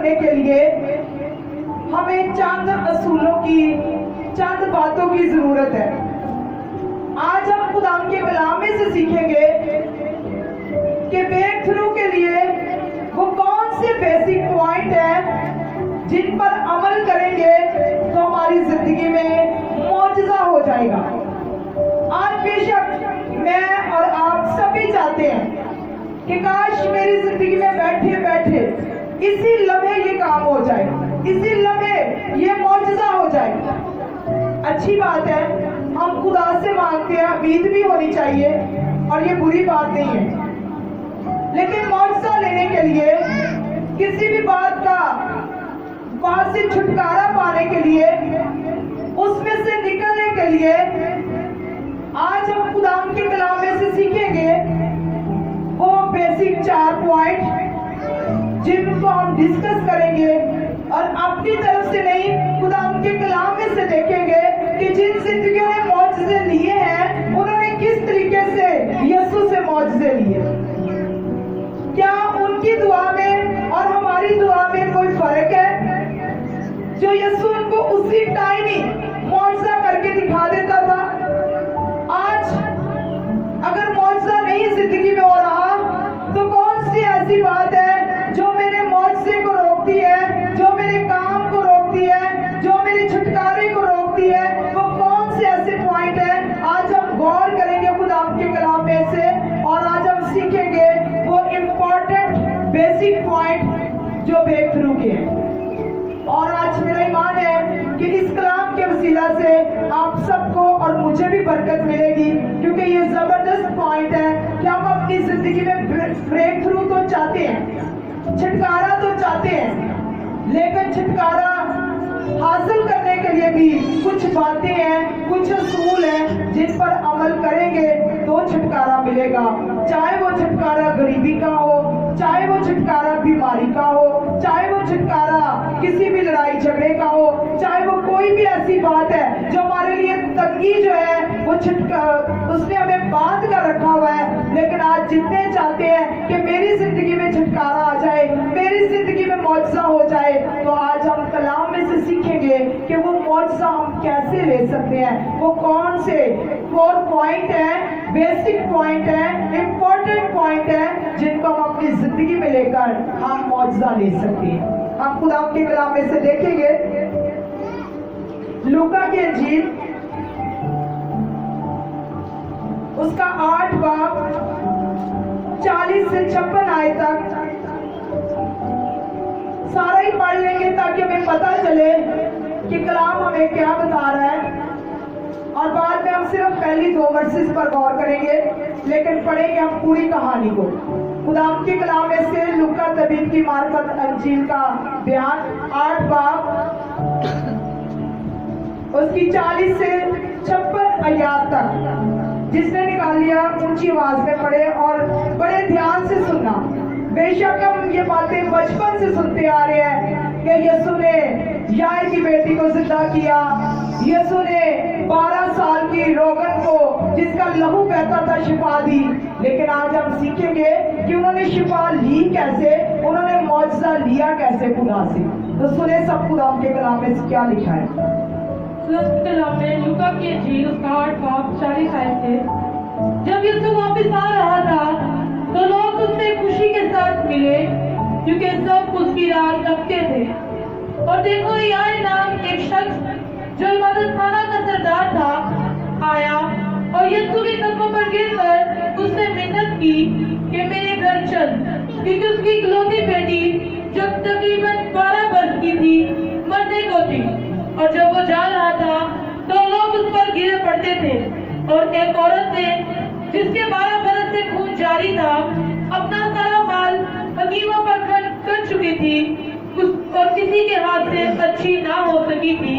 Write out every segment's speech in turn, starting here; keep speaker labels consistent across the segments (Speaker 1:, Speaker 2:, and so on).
Speaker 1: करने के लिए हमें चंद असूलों की, चंद बातों की जरूरत है। आज हम खुदा के कलाम में से सीखेंगे कि ब्रेक थ्रू के लिए वो कौन से बेसिक पॉइंट हैं जिन पर अमल करेंगे तो हमारी जिंदगी में मौजज़ा हो जाएगा। आज बेशक मैं और आप सभी चाहते हैं कि काश मेरी जिंदगी में बैठे बैठे इसी लम्हे ये काम हो जाए, इसी लम्हे ये मौजज़ा हो जाए। अच्छी बात है, हम खुदा से मांगते हैं, उम्मीद भी होनी चाहिए और ये बुरी बात नहीं है। लेकिन मौजज़ा लेने के लिए, किसी भी बात से छुटकारा पाने के लिए, उसमें से निकलने के लिए आज हम खुदा के कलाम में से सीखेंगे वो बेसिक 4 पॉइंट जिनको हम डिस्कस करेंगे और अपनी तरफ से नहीं, खुदा के कलाम में से देखेंगे कि जिन जिंदगियों ने मौजज़े लिए हैं उन्होंने किस तरीके से यीशु से मौजज़े लिए। क्या उनकी दुआ में और हमारी दुआ में कोई फर्क है? जो यीशु उनको उसी टाइम ही मौजज़ा करके दिखा देता था, आज अगर मौजज़ा नहीं जिंदगी में हो रहा तो कौन सी ऐसी बात है जो मेरे मौजज़े को रोकती है, जो मेरे काम को रोकती है, जो मेरे छुटकारे को रोकती है? वो कौन से ऐसे पॉइंट है? आज हम गौर करेंगे खुदा के कलाम में से और आज हम सीखेंगे वो इम्पोर्टेंट बेसिक पॉइंट जो ब्रेक थ्रू के हैं। और आज मेरा ईमान है कि इस कलाम के वसीला से आप सबको और मुझे भी बरकत मिलेगी, क्योंकि ये जबरदस्त पॉइंट है कि हम अपनी जिंदगी में ब्रेक थ्रू तो चाहते हैं, छुटकारा तो चाहते हैं, लेकिन छुटकारा हासिल करने के लिए भी कुछ बातें हैं, कुछ असूल हैं जिन पर अमल करेंगे तो छुटकारा मिलेगा। चाहे वो छुटकारा गरीबी का हो, चाहे वो छुटकारा बीमारी का हो, चाहे वो छुटकारा किसी भी लड़ाई झगड़े का हो, चाहे वो कोई भी ऐसी बात है जो हमारे लिए तंगी जो है वो उसने हमें बांध कर रखा हुआ है। लेकिन आज जितने चाहते हैं कि मेरी जिंदगी में छुटकारा आ जाए, मेरी जिंदगी में मौजज़ा हो जाए, तो आज हम कलाम में से सीखेंगे कि वो मौजज़ा हम कैसे ले सकते हैं। वो कौन से 4 पॉइंट हैं, बेसिक पॉइंट हैं, इंपॉर्टेंट पॉइंट हैं जिनको हम अपनी जिंदगी में लेकर हम मौजज़ा ले सकते हैं। हम खुदा के कलाम में से देखेंगे लूका की इंजील उसका 8 बाब 40 से 56 आयत तक सारा ही पढ़ लेंगे ताकि हमें पता चले कि कलाम हमें क्या बता रहा है। और बाद में हम सिर्फ पहली 2 वर्सेस पर गौर करेंगे, लेकिन पढ़ेंगे हम पूरी कहानी को। खुदा के कलाम में से लूका तबीब की मार्फत अंजील का बयान 8 बाब उसकी 40 से 56 आयत तक। जिसने निकाल लिया ऊंची आवाज में पढ़े और बड़े ध्यान से सुनना। बेशक हम ये बातें बचपन से सुनते आ रहे हैं कि यीशु ने याई की बेटी को जिंदा किया, यीशु ने 12 साल की रोगन को जिसका लहू बहता था शिफा दी। लेकिन आज हम सीखेंगे कि उन्होंने शिफा ली कैसे, उन्होंने मौजज़ा लिया कैसे खुदा से। तो सुने सब खुदा के कलाम में क्या लिखा है।
Speaker 2: कलाम में लूका की इंजील उसका 8 बाब 40 आयत है। जब यीशु वापस आ रहा था तो लोग उससे खुशी के साथ मिले, क्योंकि सब उसकी राह रखते थे। और देखो, याई नाम एक शख्स जो इबादत खाना का सरदार था आया और यीशु के कदमों पर गिरकर उससे मिन्नत की कि मेरे घर चल, क्योंकि उसकी इकलौती बेटी जो तकरीबन 12 वर्ष की थी मरने को थी। और जब वो जा रहा था तो लोग उस पर गिरे पड़ते थे। और एक औरत ने जिसके 12 बरस से खून जारी था, अपना सारा माल हकीमों पर खर्च कर चुकी थी और किसी के हाथ से अच्छी ना हो सकी थी,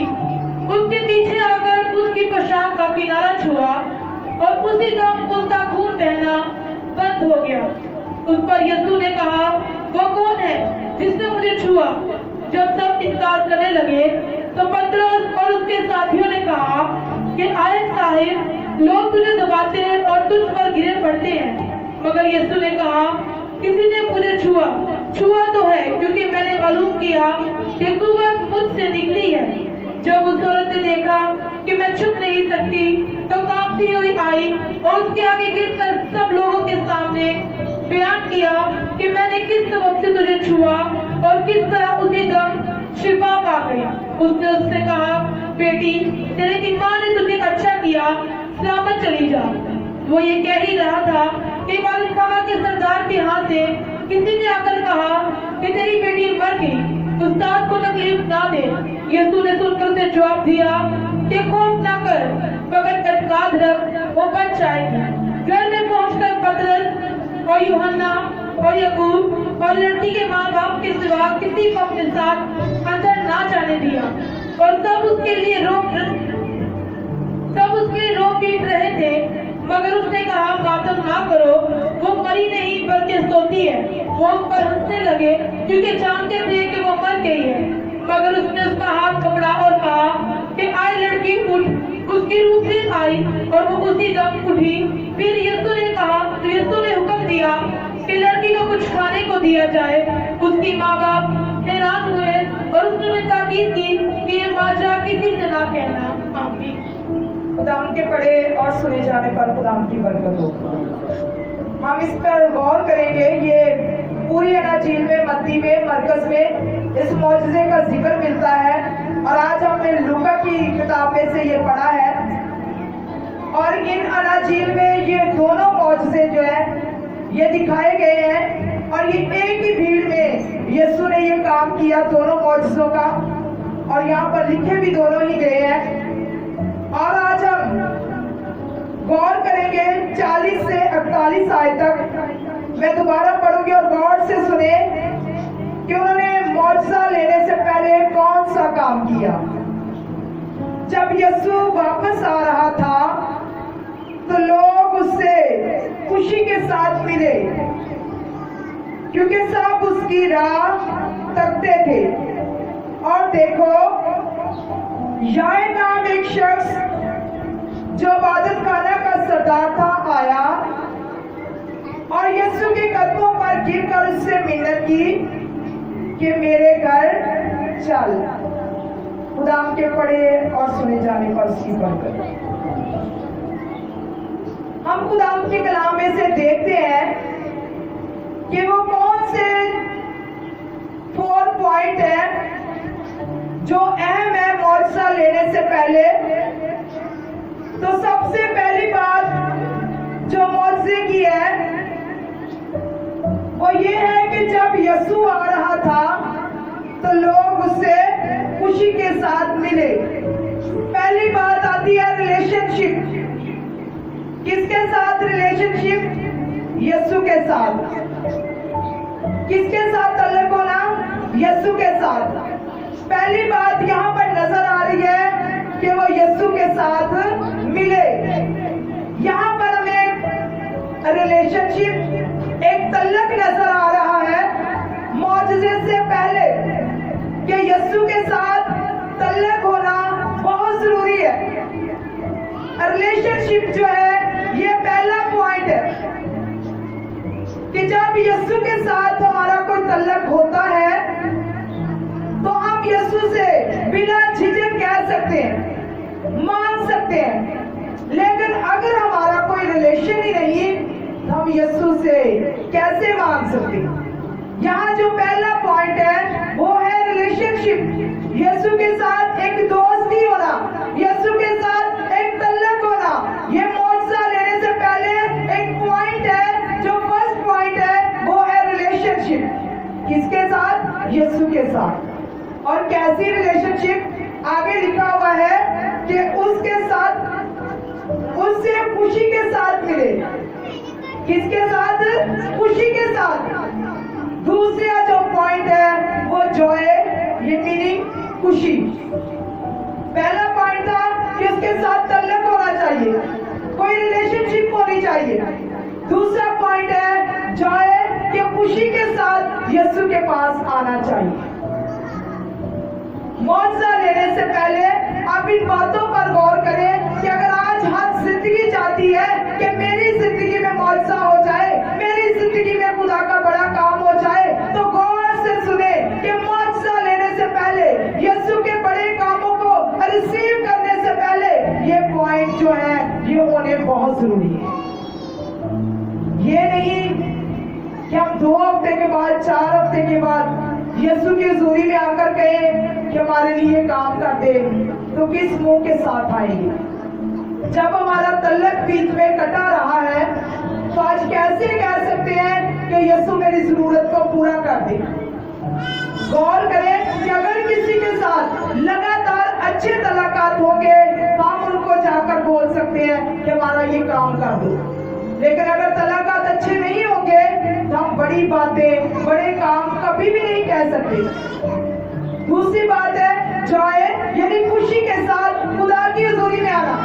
Speaker 2: उसके पीछे आकर उसकी पोशाक का किनारा छुआ और उसी दम उसका खून बहना बंद हो गया। उस पर यीशु ने कहा, वो कौन है जिसने मुझे छुआ? जब सब इनकार करने लगे तो पतरस और उसके साथियों ने कहा कि आए साहिब, लोग तुझे दबाते हैं और तुझ पर गिरे पड़ते हैं। मगर यीशु ने कहा, किसी ने मुझे छुआ छुआ तो है क्योंकि मैंने मालूम किया कि कुव्वत मुझसे निकली है। जब उस औरत ने देखा कि मैं छुप नहीं सकती तो कांपती हुई आई और उसके आगे गिरकर सब लोगों के सामने बयान किया कि मैंने किस सबब से तुझे छुआ और किस तरह उसी दम शिफा पा गई। उसने उससे कहा, बेटी तेरे की माँ ने तुझे अच्छा किया, सलामत चली जा। वो ये कह ही रहा था कि बादशाह के सरदार के हाथ से किसी ने आकर कहा कि तेरी बेटी मर गई, उस्ताद को तकलीफ ना दे। यीशु ने सुनकर उसे जवाब दिया कि खौफ ना कर, मगर एतकाद रख, वो बच जाएगी। घर में पहुंचकर पतरस और यूहन्ना और याकूब और लड़की के माँ बाप के सिवा किसी को अपने साथ अंदर ना जाने दिया और सब उसके लिए रो पीट रहे थे। मगर उसने कहा, मातम ना करो, वो मरी नहीं बल्कि सोती है। वो उस पर हंसने लगे क्योंकि जानते थे कि वो मर गई है। मगर उसने उसका हाथ पकड़ा और कहा कि आए लड़की उठ। उसकी रूह फिर आई और वो उसी दम उठी। फिर यीशु ने हुक्म दिया कि लड़की को कुछ खाने को दिया जाए। उसकी माँ बाप हैरान हुए और उसने ताकीद की कि ये माजरा किसी से ना कहना। आमीन।
Speaker 1: खुदाम के पढ़े और सुने जाने पर खुदाम की बरकत हो। हम इस पर गौर करेंगे। ये पूरी अनाजील में, मत्ती में, मरकस में इस मौजज़े का जिक्र मिलता है और आज हमने लूका की किताब में से ये पढ़ा है। और इन अनाजील में ये दोनों मौजज़े जो है ये दिखाए गए हैं और ये एक ही भीड़ में यीशु ने ये काम किया, दोनों मौजज़ों का, और यहाँ पर लिखे भी दोनों ही गए हैं। और आज हम गौर करेंगे 40 से 48 आयत तक। मैं दोबारा पढ़ूंगी और गौर से सुने कि उन्होंने मौजज़ा लेने से पहले कौन सा काम किया। जब यीशु वापस आ रहा था तो लोग उससे खुशी के साथ मिले क्योंकि सब उसकी राह तकते थे। और देखो, याए नाम एक शख्स जो इबादत खाना का सरदार था आया और यीशु के कदमों पर गिरकर उससे मिन्नत की कि मेरे घर चल। खुदाम के पढ़े और सुने जाने पर उसकी बरकत। हम खुदाम के कलाम में से देखते हैं कि वो कौन से 4 पॉइंट है जो अहम है मौजज़ा लेने से पहले। तो सबसे पहली बात जो मौजज़े की है वो ये है कि जब यीशु आ रहा था तो लोग उससे खुशी के साथ मिले। पहली बात आती है रिलेशनशिप। किसके साथ रिलेशनशिप? यीशु के साथ। किसके साथ ताल्लुक होना? यीशु के साथ। पहली बात यहाँ पर नजर आ रही है कि वो यीशु के साथ मिले। यहाँ पर हमें रिलेशनशिप, एक तल्लक नजर आ रहा है मौजज़े से पहले कि यीशु के साथ तल्लक होना बहुत जरूरी है। रिलेशनशिप जो है ये पहला पॉइंट है कि जब यीशु के साथ हमारा कोई तल्लक होता है तो हम यीशु से बिना झिझक कह सकते हैं, मांग सकते हैं। लेकिन अगर हमारा कोई रिलेशन ही नहीं तो हम यीशु से कैसे मांग सकते हैं? यहाँ जो पहला पॉइंट है वो है रिलेशनशिप। यीशु के साथ एक दोस्ती होना, यीशु के साथ एक तल्लक होना, ये मौजज़ा लेने से पहले एक पॉइंट है। जो फर्स्ट पॉइंट है वो है रिलेशनशिप। किसके साथ? यीशु के साथ। और कैसी रिलेशनशिप? आगे लिखा हुआ है कि उसके साथ, उससे खुशी के साथ मिले। किसके साथ? खुशी के साथ। दूसरा जो पॉइंट है वो जॉय, ये मीनिंग खुशी। पहला पॉइंट था कि उसके साथ तल्लक होना चाहिए, कोई रिलेशनशिप होनी चाहिए। दूसरा पॉइंट है जॉय, कि खुशी के साथ यीशु के पास आना चाहिए। मौजज़ा लेने से पहले आप इन बातों पर गौर करें कि अगर आज हर जिंदगी चाहती है कि मेरी जिंदगी में मौजज़ा हो जाए, मेरी जिंदगी में खुदा का बड़ा काम हो जाए, तो गौर जाते के बाद यीशु की हजूरी में आकर कहे कि हमारे लिए काम कर दे, तो किस मुंह के साथ आएंगे? जब हमारा तल्लक बीच में कटा रहा है तो आज कैसे कह सकते हैं कि यीशु मेरी जरूरत को पूरा कर दे? गौर करें कि अगर किसी के साथ लगातार अच्छे तलाकात होंगे तो हम उनको जाकर बोल सकते हैं कि हमारा ये काम कर दो, लेकिन अगर तलाकात अच्छे नहीं होंगे तो हम बड़ी बातें, बड़े काम कभी भी नहीं कह सकते। दूसरी बात है जॉय, यानी खुशी के साथ खुदा की हजूरी में आना,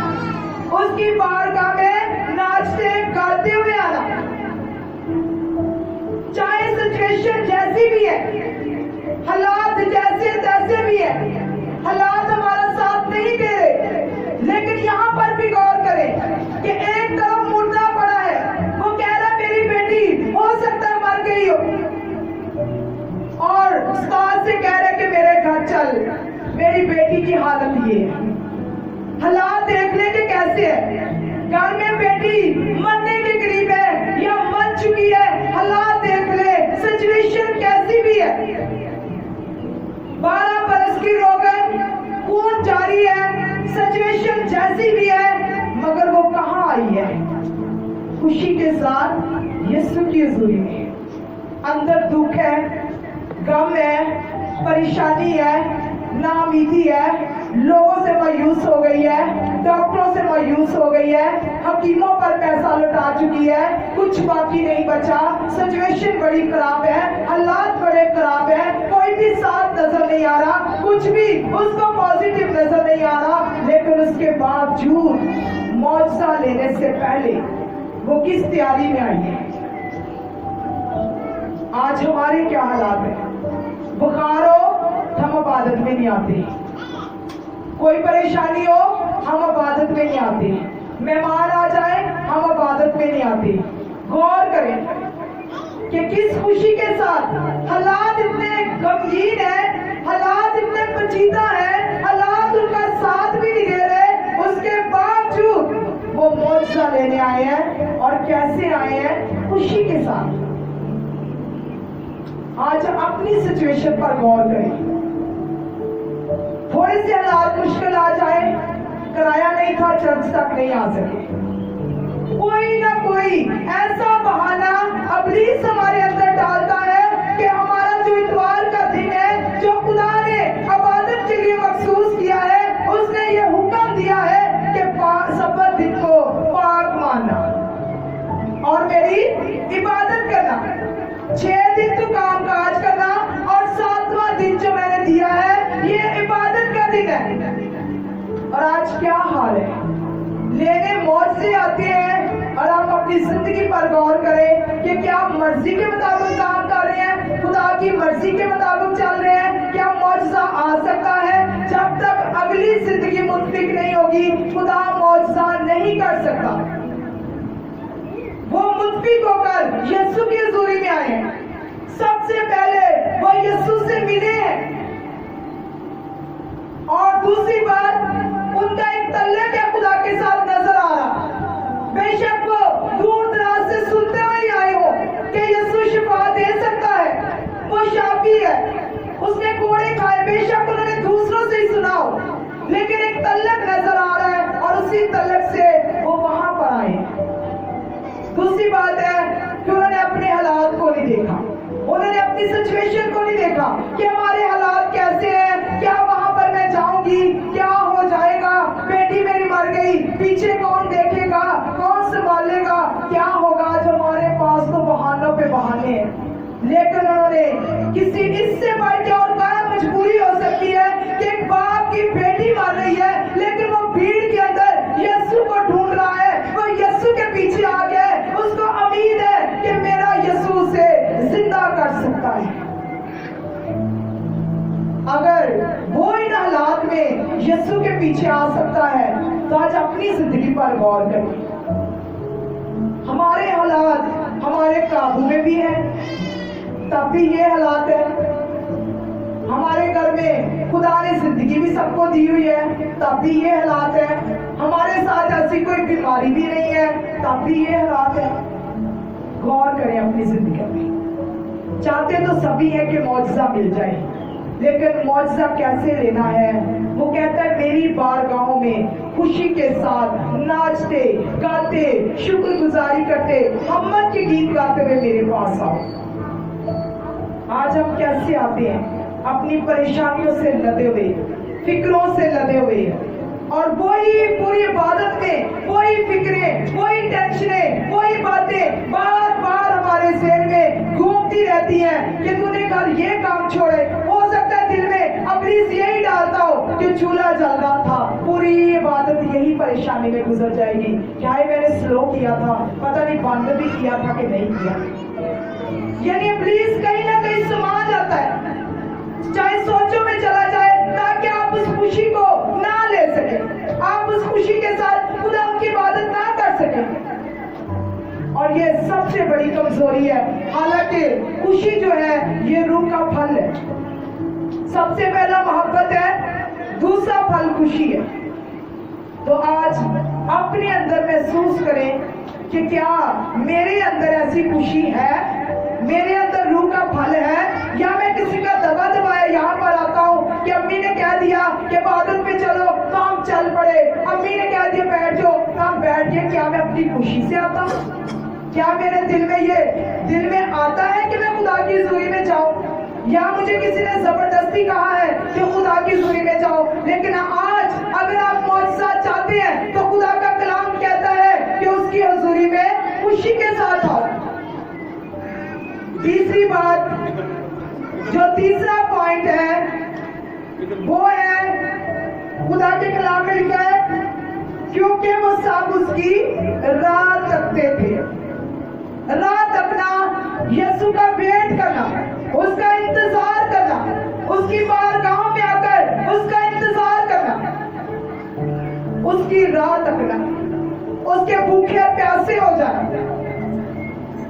Speaker 1: उसकी बारगाह में नाचते गाते हुए आना, चाहे सिचुएशन जैसी भी है, हालात जैसे तैसे भी है, हालात हमारा साथ नहीं दे रहे, लेकिन यहाँ पर भी गौर करें कि एक तरफ मुर्दा पड़ा है, वो कह रहा मेरी बेटी हो सकता है मर गई हो, और उस्ताद से कह रहे कि मेरे घर चल, मेरी बेटी की हालत ये है। हालात देख ले कि कैसे है, घर में बेटी मरने के करीब है या मर चुकी है, हालात देख ले, सिचुएशन कैसी भी है, 12 बरस की रोगन, खून जारी है, सिचुएशन जैसी भी है, मगर वो कहाँ आई है? खुशी के साथ यीशु की हजूरी में। अंदर दुख है, गम है, परेशानी है, नाउमीदी है, लोगों से मायूस हो गई है, डॉक्टरों से मायूस हो गई है, हकीमों पर पैसा लुटा चुकी है, कुछ बाकी नहीं बचा, सिचुएशन बड़ी खराब है, हालात बड़े खराब है, कोई भी साथ नजर नहीं आ रहा, कुछ भी उसको पॉजिटिव नजर नहीं आ रहा, लेकिन उसके बावजूद मौजज़ा लेने से पहले वो किस तैयारी में आई है? आज हमारे क्या हालात है? बुखार हो हम इबादत में नहीं आते, कोई परेशानी हो हम इबादत में नहीं आते, मेहमान आ जाए हम इबादत में नहीं आते। गौर करें कि किस खुशी के साथ हालात इतने गमगीन है, हालात इतने पेचीदा है, हालात उनका साथ भी नहीं दे रहे, उसके बावजूद वो मौजज़ा लेने आए हैं, और कैसे आए हैं? खुशी के साथ। आज अपनी सिचुएशन पर गौर करें, थोड़े से हालात मुश्किल आ जाए, किराया नहीं था चर्च तक नहीं आ सके, कोई ना कोई ऐसा बहाना इब्लीस हमारे अंदर डालता है कि हमारा जो इतवार का दिन है, जो खुदा ने इबादत के लिए मखसूस किया है, उसने ये हुक्म दिया है कि सब्त दिन को पाक मानना और मेरी इबादत करना, 6 दिन तो काम काज करना, और 7वां दिन जो मैंने दिया है ये इबादत का दिन है। और आज क्या हाल है? लेने मौज से आते हैं, और आप अपनी जिंदगी पर गौर करें कि क्या आप मर्जी के मुताबिक काम कर रहे हैं, खुदा की मर्जी के मुताबिक चल रहे हैं? क्या मौजज़ा आ सकता है? जब तक अगली जिंदगी मुतफिक नहीं होगी, खुदा मौजज़ा नहीं कर सकता। वो मुतफिक होकर यीशु की हजूरी में आए हैं, सबसे पहले वो यीशु से मिले हैं, और दूसरी बात उनका एक तल्लक है खुदा के साथ नजर आ रहा। बेशक वो दूर दराज से सुनते हुए ही आए हो कि यीशु शिफा दे सकता है, वो शाफी है, उसने कोड़े खाए, बेशक उन्होंने दूसरों से ही सुना हो, लेकिन एक तल्लक नजर आ रहा है, और उसी तल्लक से वो वहां पर आए। दूसरी बात है कि उन्होंने अपने हालात को नहीं देखा, उन्होंने अपनी सिचुएशन को नहीं देखा कि हमारे हालात कैसे हैं, क्या वहां पर मैं जाऊंगी, क्या हो जाएगा, बेटी मेरी मर गई, पीछे कौन देखेगा, कौन संभालेगा, क्या होगा? आज हमारे पास तो बहानों पे बहाने हैं, लेकिन उन्होंने किसी इससे बढ़ के और क्या मजबूरी हो सकती है कि एक बाप की बेटी मर रही है, लेकिन वो भीड़ के अंदर यीशु को ढूंढ रहा है, वो यीशु के पीछे आ गया है, उसको उम्मीद है कि मेरा यीशु उसे जिंदा कर सकता है। अगर वो इन हालात में यीशु के पीछे आ सकता है, तो आज अपनी जिंदगी पर गौर करें। हमारे हालात हमारे काबू में भी है, तब भी ये हालात है। हमारे घर में खुदा ने जिंदगी भी सबको दी हुई है, तब भी ये हालात है। हमारे साथ ऐसी कोई बीमारी भी नहीं है, तब भी ये हालात है। गौर करें अपनी जिंदगी में। चाहते तो सभी है कि मौजज़ा मिल जाए, लेकिन मौजज़ा कैसे लेना है? वो कहता है मेरी बारगाहों में खुशी के साथ नाचते गाते शुक्रगुजारी करते हम्मद के गीत गाते हुए मेरे पास आओ। आज हम कैसे आते हैं? अपनी परेशानियों से लदे हुए, फिक्रों से लदे हुए, और वही पूरी इबादत में वही फिक्रें, वही टेंशनें, वही बातें बार बार हमारे ज़हन में घूमती रहती हैं कि तूने कल ये काम छोड़े। हो सकता है दिल में अबलीस यही डालता हो कि चूल्हा जल रहा था, पूरी इबादत यही परेशानी में गुजर जाएगी। क्या है मैंने स्लो किया था, पता नहीं बंद भी किया था कि नहीं किया। यानी अबलीस कहीं ना कहीं समा जाता है, चाहे सोचों में चला जाए, ताकि आप उस खुशी को ना ले सके, आप उस खुशी के साथ खुदा उनकी इबादत ना कर सके। और ये सबसे बड़ी कमजोरी है। हालांकि खुशी जो है ये रूह का फल है। सबसे पहला मोहब्बत है, दूसरा फल खुशी है। तो आज अपने अंदर महसूस करें कि क्या मेरे अंदर ऐसी खुशी है, मेरे अंदर रूह का फल है, या मैं किसी का दबा दबाया यहाँ पर आता हूँ कि अम्मी ने कह दिया कि इबादत पे चलो तो हम चल पड़े, अम्मी ने कह दिया बैठ जाओ तो हम बैठ गए। क्या मैं अपनी खुशी से आता हूँ? क्या मेरे दिल में आता है कि मैं खुदा की हुजूरी में जाऊं, या मुझे किसी ने जबरदस्ती कहा है कि खुदा की हुजूरी में जाओ? लेकिन आज अगर आप मौजज़ा चाहते हैं तो खुदा का कलाम कहता है कि उसकी हुजूरी में खुशी के साथ आओ। तीसरी बात, जो तीसरा पॉइंट है वो है खुदा के कलाम में लिखा है क्योंकि वो सब उसकी राह तकते थे। राह तकना, यीशु का वेट करना, उसका इंतजार करना, उसकी बारगाहों में आकर उसका इंतजार करना, उसकी राह तकना, उसके भूखे प्यासे हो जाना।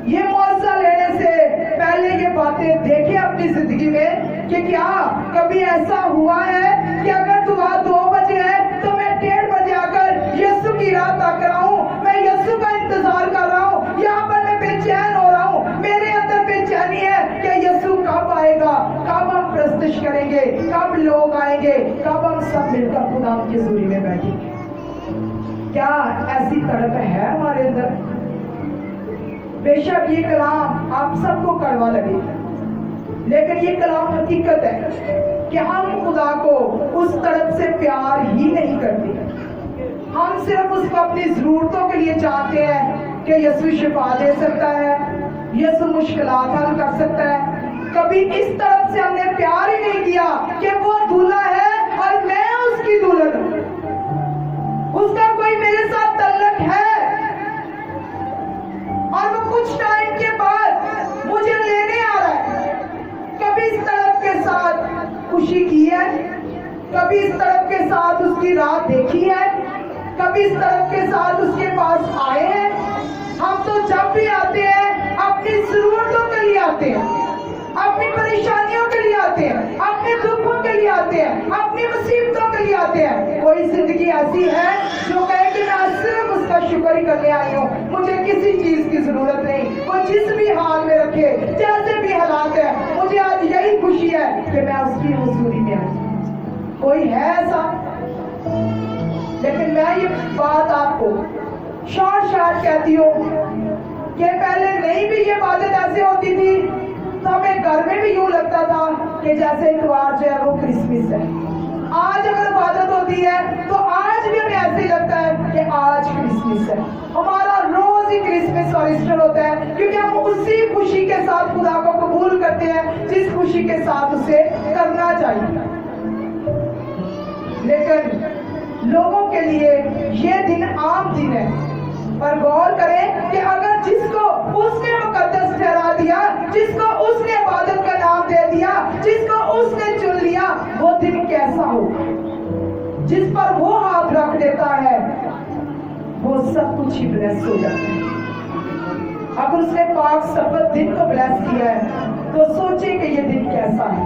Speaker 1: ये मौजज़ा लेने से पहले ये बातें देखें अपनी जिंदगी में कि क्या कभी ऐसा हुआ है कि अगर दुआ 2 बजे है तो मैं 1:30 बजे आकर यीशु की राह ताक रहा हूँ, मैं यीशु का इंतजार कर रहा हूँ, यहाँ पर मैं बेचैन हो रहा हूँ, मेरे अंदर बेचैनी है कि यीशु कब आएगा, कब हम प्रस्तुत करेंगे, कब लोग आएंगे, कब हम सब मिलकर खुदा की हुजूरी में बैठेंगे। क्या ऐसी तड़प है हमारे अंदर? बेशक ये कलाम आप सबको कड़वा लगे, लेकिन ये कलाम हकीकत है कि हम खुदा को उस तड़प से प्यार ही नहीं करते। हम सिर्फ उसको अपनी जरूरतों के लिए चाहते हैं कि यीशु शिफा दे सकता है, यीशु मुश्किलात हल कर सकता है। कभी इस तरफ से हमने प्यार ही नहीं किया कि वो दूल्हा है और मैं उसकी दुल्हन हूं, उसका कोई मेरे साथ तल्लक है और वो कुछ टाइम के बाद मुझे लेने आ रहा है। कभी इस तरफ के साथ खुशी की है, कभी इस तरफ के साथ उसकी राह देखी है, कभी इस तरफ के साथ उसके पास आए हैं। हम तो जब भी आते हैं अपनी जरूरतों के लिए आते हैं, अपनी परेशानियों के लिए आते हैं, अपने दुखों के लिए आते हैं, अपनी मुसीबतों के लिए आते हैं। कोई जिंदगी ऐसी है जो कहे कि मैं सिर्फ उसका शुक्र ही करने आई हूँ, मुझे किसी चीज की जरूरत नहीं, वो जिस भी हाल में रखे, जैसे भी हालात है, मुझे आज यही खुशी है कि मैं उसकी हुजूरी में आई। कोई है ऐसा? लेकिन मैं ये बात आपको शॉर्ट कहती हूँ कि पहले नहीं भी ये बातें ऐसे होती थी तो हमें घर में भी यूं लगता था कि जैसे इतवार जो है वो क्रिसमस है। आज अगर इबादत होती है तो आज भी हमें ऐसे ही लगता है कि आज क्रिसमस है। हमारा रोज ही क्रिसमस और ईस्टर होता है, क्योंकि हम उसी खुशी के साथ खुदा को कबूल करते हैं जिस खुशी के साथ उसे करना चाहिए। लेकिन लोगों के लिए ये दिन आम दिन है, पर गौर करें कि अगर जिसको उसने मुकद्दस ठहरा दिया, जिसको उसने इबादत का नाम दे दिया, जिसको उसने चुन लिया, वो दिन कैसा हो, जिस पर वो हाथ रख देता है वो सब कुछ ही ब्लेस हो जाता है। अगर उसने पाक सब्बत दिन को ब्लेस किया है तो सोचे कि ये दिन कैसा है।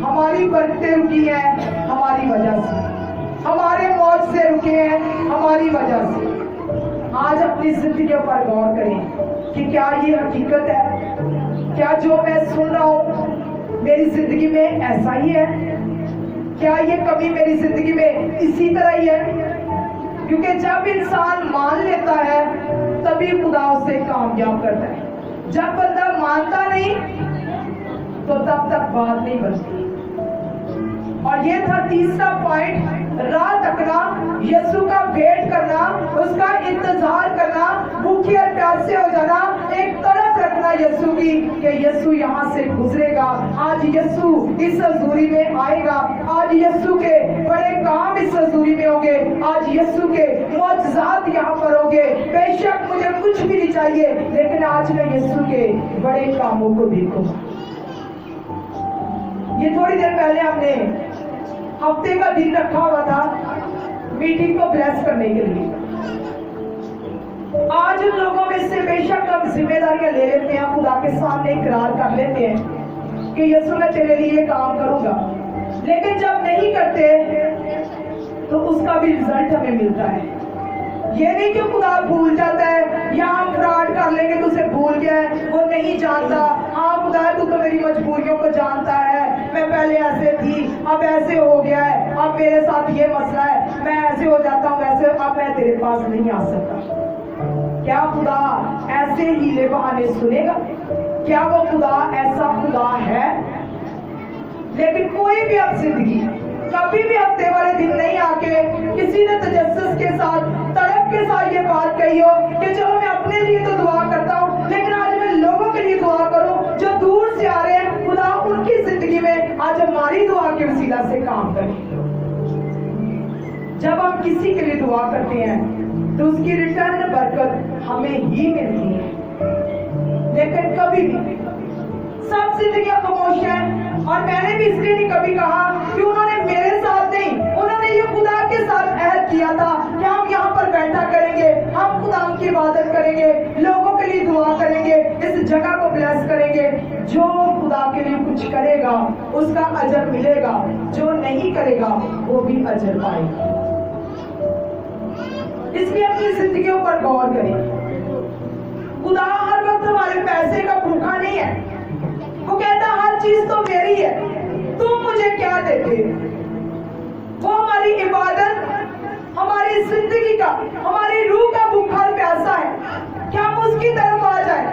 Speaker 1: हमारी बरकतें रुकी हैं हमारी वजह से, हमारे मौज से रुके हैं हमारी वजह से। आज अपनी जिंदगी पर गौर करें कि क्या ये हकीकत है क्या जो मैं सुन रहा हूँ मेरी जिंदगी में ऐसा ही है? क्या ये कभी मेरी जिंदगी में इसी तरह ही है? क्योंकि जब इंसान मान लेता है तभी खुदा उसे कामयाब करता है। जब बंदा मानता नहीं तो तब तक बात नहीं बनती। और ये था तीसरा पॉइंट, राह तकना, यीशु का वेट करना, उसका इंतजार करना, भूखे और प्यासे हो जाना, एक तड़प रखना यीशु की कि यीशु यहाँ से गुजरेगा, आज यीशु इस हजूरी में आएगा, आज यीशु के बड़े काम इस हजूरी में होंगे, आज यीशु के मौजज़ात यहाँ पर होंगे। बेशक मुझे कुछ भी नहीं चाहिए, लेकिन आज मैं यीशु के बड़े कामों को देखूंगा। ये थोड़ी देर पहले हमने हफ्ते का दिन रखा हुआ था मीटिंग को ब्लेस करने के लिए। आज उन लोगों में से बेशक हम जिम्मेदारियां ले लेते हैं, खुदा के सामने इकरार कर लेते हैं कि यीशु मैं तेरे लिए काम करूंगा, लेकिन जब नहीं करते तो उसका भी रिजल्ट हमें मिलता है। ये नहीं कि खुदा भूल जाता है या हम फ्रॉड कर लेंगे तो उसे भूल गया है, वो नहीं जानता। हाँ खुदा तू तो मेरी मजबूरियों को जानता है, मैं पहले ऐसे थी अब ऐसे हो गया है, अब मेरे साथ ये मसला है, मैं ऐसे हो जाता हूँ वैसे, अब मैं तेरे पास नहीं आ सकता। क्या खुदा ऐसे हीले बहाने सुनेगा? क्या वो खुदा ऐसा खुदा है? लेकिन कोई भी अब जिंदगी कभी भी हफ्ते वाले दिन नहीं आके किसी ने तजस्सुस के साथ तड़प के साथ ये बात कही हो कि चलो मैं अपने लिए तो दुआ करता हूँ, लेकिन आज मैं लोगों के लिए दुआ करूँ जो दूर से आ रहे हैं, खुदा उनकी जिंदगी में आज हमारी दुआ के वसीला से काम करें। जब हम किसी के लिए दुआ करते हैं तो उसकी रिटर्न बरकत हमें ही मिलती है। लेकिन कभी भी सब जिंदगियां खामोश हैं, और मैंने भी इसलिए नहीं कभी कहा कि उन्होंने मेरे साथ नहीं, उन्होंने ये खुदा के साथ अहद किया था कि हम यहाँ पर बैठा करेंगे, हम खुदा की इबादत करेंगे, लोगों के लिए दुआ करेंगे, इस जगह को ब्लेस करेंगे। जो खुदा के लिए कुछ करेगा उसका अजर मिलेगा, जो नहीं करेगा वो भी अजर पाएगा। इसलिए अपनी जिंदगियों पर गौर करें। खुदा हर वक्त हमारे पैसे का भूखा नहीं है, वो कहता हर चीज तो मेरी है, तुम मुझे क्या देते? वो हमारी इबादत, हमारी जिंदगी का, हमारी रूह का भूखा और प्यासा है कि हम उसकी तरफ आ जाए,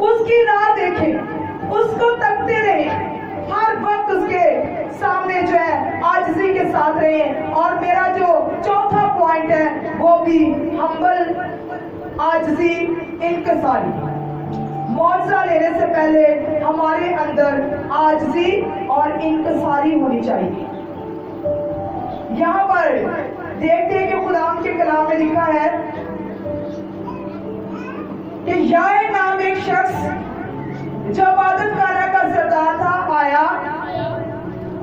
Speaker 1: उसकी राह देखें, उसको तकते रहें, हर वक्त उसके सामने जो है आजिज़ी के साथ रहें। और मेरा जो चौथा पॉइंट है वो भी हम्बल, आजिज़ी, इंकिसारी। मुआवजा लेने से पहले हमारे अंदर आजिज़ी और इंकिसारी होनी चाहिए। यहाँ पर देखते हैं कि खुदा के कलाम में लिखा है कि याए नाम एक शख्स जो इबादतखाना का सरदार था आया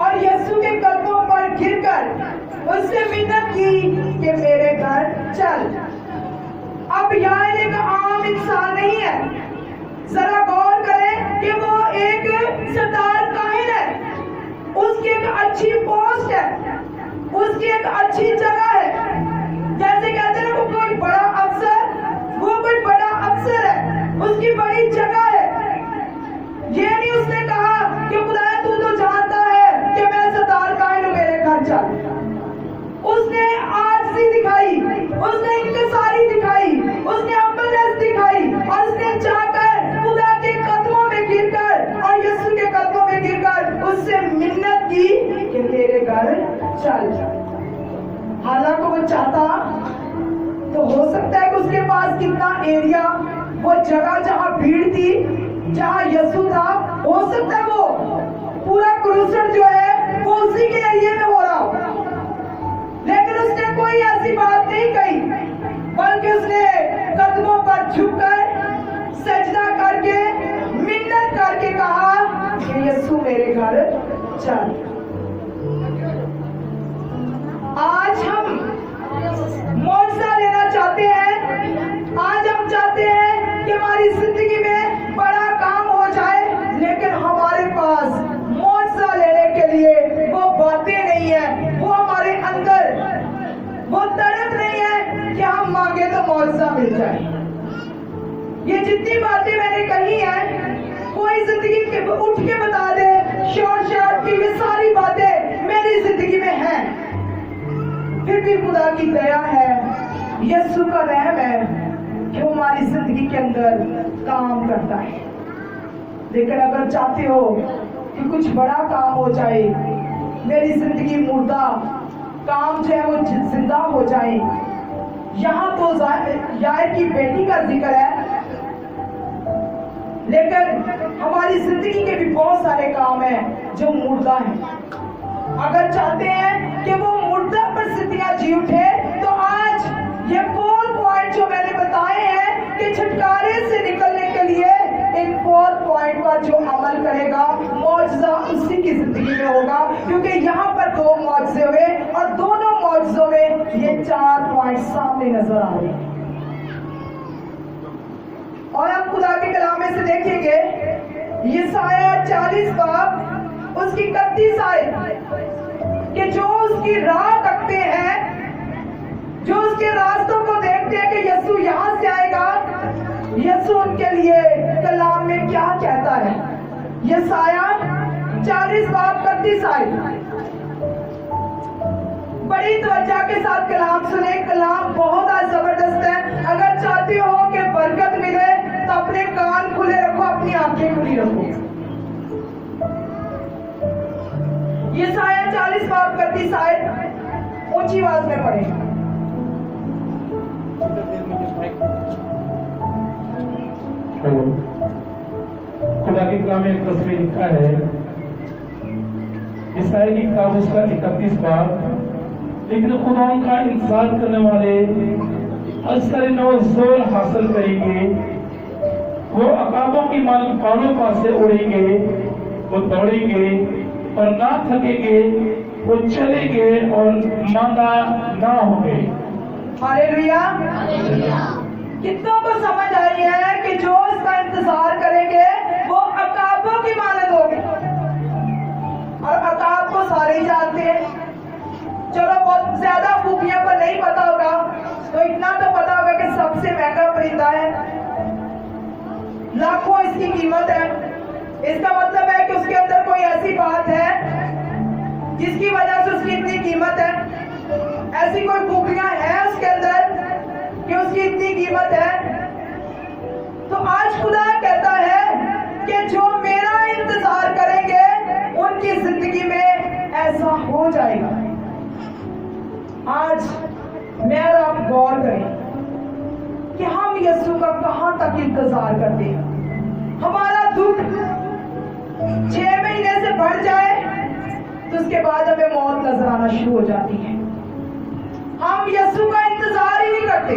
Speaker 1: और यीशु के कदमों पर गिरकर उससे मिन्नत की कि मेरे घर चल। अब याए एक आम इंसान नहीं है, जरा गौर करें कि वो एक सरदार काहिन है, उसकी एक अच्छी पोस्ट है, उसकी एक अच्छी जगह है। जैसे कहते हैं वो कोई बड़ा अफसर, वो कोई बड़ा अफसर है, उसकी बड़ी जगह है। ये नहीं उसने कहा कि खुदा तू तो जानता है कि मैं सरदार काहिन हूं, मेरे घर चल। उसने आजिज़ी दिखाई, उसने इंकिसारी दिखाई, उसने हम्बलनेस दिखाई, और उसने जाकर खुदा के कदमों में गिरकर और यीशु के कदमों में गिरकर उससे मिन्नत की कि मेरे घर चल। हालांकि वो चाहता तो हो सकता है कि उसके पास कितना एरिया, वो जगह जहां भीड़ थी, जहां यीशु था, हो सकता है वो पूरा क्रूसर जो है वो उसी के एरिया में हो रहा हो, लेकिन उसने कोई ऐसी बात नहीं कही, बल्कि उसने कदमों पर झुककर सजदा करके मिन्नत करके कहा कि यीशु मेरे घर चल। आज हम मुआवजा लेना चाहते हैं, आज हम चाहते हैं कि हमारी जिंदगी में बड़ा काम हो जाए, लेकिन हमारे पास मुआवजा लेने के लिए वो बातें नहीं है, वो हमारे अंदर वो तड़प नहीं है कि हम मांगे तो मुआवजा मिल जाए। ये जितनी बातें मैंने कही हैं कोई जिंदगी उठ के बता दे शोर शराब की ये सारी बातें मेरी जिंदगी में हैं, फिर भी खुदा की दया है, यीशु का रहम है कि वो हमारी जिंदगी के अंदर काम करता है। लेकिन अगर चाहते हो कि कुछ बड़ा काम हो जाए, मेरी जिंदगी मुर्दा काम जो है वो जिंदा हो जाए, यहाँ तो यार की बेटी का जिक्र है, लेकिन हमारी जिंदगी के भी बहुत सारे काम हैं जो मुर्दा हैं। अगर चाहते हैं कि वो मुर्दा परिस्थितियां जी उठे, तो आज ये 4 पॉइंट जो मैंने बताए हैं कि छुटकारे से निकलने के लिए इन 4 पॉइंट पर जो अमल करेगा मौजज़ा उसी की जिंदगी में होगा, क्योंकि यहाँ पर 2 मौजज़े हुए और दोनों मौजज़ों में ये 4 पॉइंट सामने नजर आ रहे हैं। और हम खुदा के कलाम में से देखेंगे यशायाह 40 बाब उसकी 31 आयत कि जो उसकी राह तकते हैं, जो उसके रास्तों को देखते हैं कि यीशु यहाँ से आएगा, यीशु उनके लिए कलाम में क्या कहता है। यशायाह 40 बाब 31 आयत, बड़ी तवज्जो के साथ कलाम सुने। कलाम बहुत जबरदस्त है। अगर चाहते हो कि बरकत मिले तो अपने कान खुले रखो, अपनी आंखें खुली रखो। यशायाह 40 बाब 31 आयत ऊंची आवाज में पढ़े।
Speaker 3: खुदा की कलाम में एक तस्वीर लिखा है, ईसाई की किताब उसका 31 बाब, लेकिन खुदा का इंतजार करने वाले असर नौ जोर हासिल करेंगे, वो अकाबों की मालिक बालों पास से उड़ेंगे, वो दौड़ेंगे और ना थकेंगे, वो चलेंगे और मांदा ना होंगे।
Speaker 1: हालेलुया। कितनों को समझ आई है कि जो इसका इंतजार करेंगे वो अकाबों की मानद होगी। और अकाब को सारे ही जानते हैं। चलो बहुत ज्यादा खूबियों को नहीं पता होगा, तो इतना तो पता होगा कि सबसे महंगा परिंदा है, लाखों इसकी कीमत है। इसका मतलब है कि उसके अंदर कोई ऐसी बात है जिसकी वजह से उसकी इतनी कीमत है, ऐसी कोई खूबियां हैं उसके अंदर कि उसकी इतनी कीमत है। तो आज खुदा कहता है कि जो मेरा इंतजार करेंगे उनकी जिंदगी में ऐसा हो जाएगा। आज मैं और आप गौर करें कि हम यीशु का कहां तक इंतजार करते हैं। हमारा दुख 6 महीने से बढ़ जाए तो उसके बाद हमें मौत नजर आना शुरू हो जाती है। हम यीशु का इंतजार ही नहीं करते,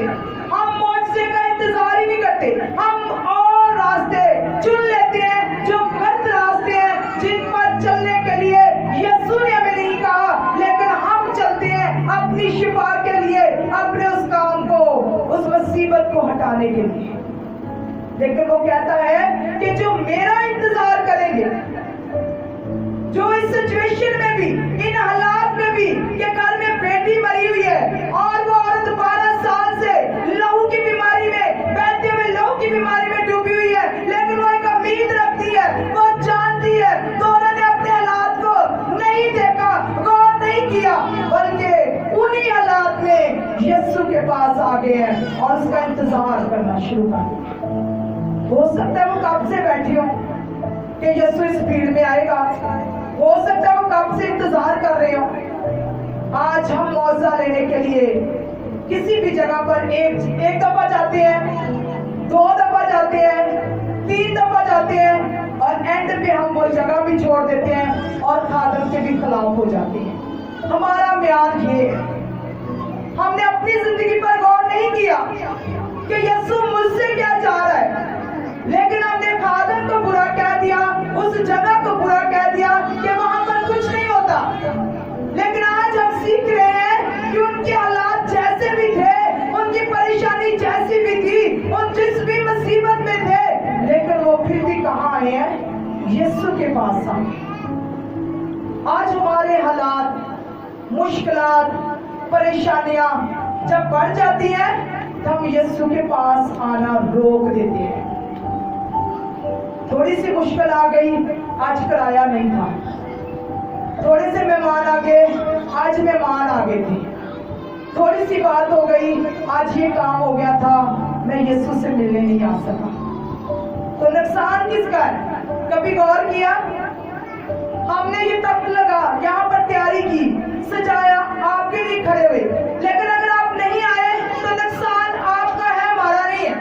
Speaker 1: हम मौत का इंतजार ही नहीं करते। हम और रास्ते चुन लेते हैं जो गलत रास्ते हैं, जिन पर चलने के लिए यीशु ने हमें नहीं कहा, लेकिन हम चलते हैं अपनी शिफा के लिए, अपने उस काम को, उस मुसीबत को हटाने के लिए। लेकिन वो कहता है कि जो मेरा इंतजार करेंगे, जो इस सिचुएशन में भी, इन हालात में भी, कि घर में बेटी मरी हुई है और वो औरत 12 साल से लहू की बीमारी में, बहते हुए लहू की बीमारी में डूबी हुई है, लेकिन वो एक उम्मीद रखती है, वो जानती है। तो उन्होंने अपने हालात को नहीं देखा, गौर नहीं किया, बल्कि उन्हीं हालात में यीशु के पास आ गए हैं और उसका इंतजार करना शुरू कर दिया। हो सकता है वो कब से बैठी हो कि यीशु इस भीड़ में आएगा, हो सकता है वो कब से इंतजार कर रहे हो। आज हम मौजा लेने के लिए किसी भी जगह पर एक दफा जाते हैं, 2 दफा जाते हैं, 3 दफा जाते हैं और एंड पे हम वो जगह भी छोड़ देते हैं और खादम के भी खिलाफ हो जाते हैं। हमारा म्यार ये है, हमने अपनी जिंदगी पर गौर नहीं किया कि यीशु मुझसे क्या चाह रहा है, लेकिन हमने खादम को बुरा कह दिया, उस जगह को बुरा कह दिया कि वहां पर कुछ नहीं होता। लेकिन आज हम सीख रहे हैं कि उनके हालात जैसे भी थे, उनकी परेशानी जैसी भी थी, उन जिस भी मुसीबत में थे, लेकिन वो फिर भी कहाँ आए हैं? यीशु के पास आए। आज हमारे हालात, मुश्किलात, परेशानियां जब बढ़ जाती हैं तो हम यीशु के पास आना रोक देते हैं। थोड़ी सी मुश्किल आ गई, आज किराया नहीं था। थोड़े से मेहमान आ गए, आज मेहमान आ गए थे। थोड़ी सी बात हो गई, आज ये काम हो गया था, मैं यीशु से मिलने नहीं आ सका। तो नुकसान किसका है? कभी गौर किया? हमने ये तख्त लगा, यहाँ पर तैयारी की, सजाया, आपके लिए खड़े हुए, लेकिन अगर आप नहीं आए तो नुकसान आपका है, हमारा नहीं है।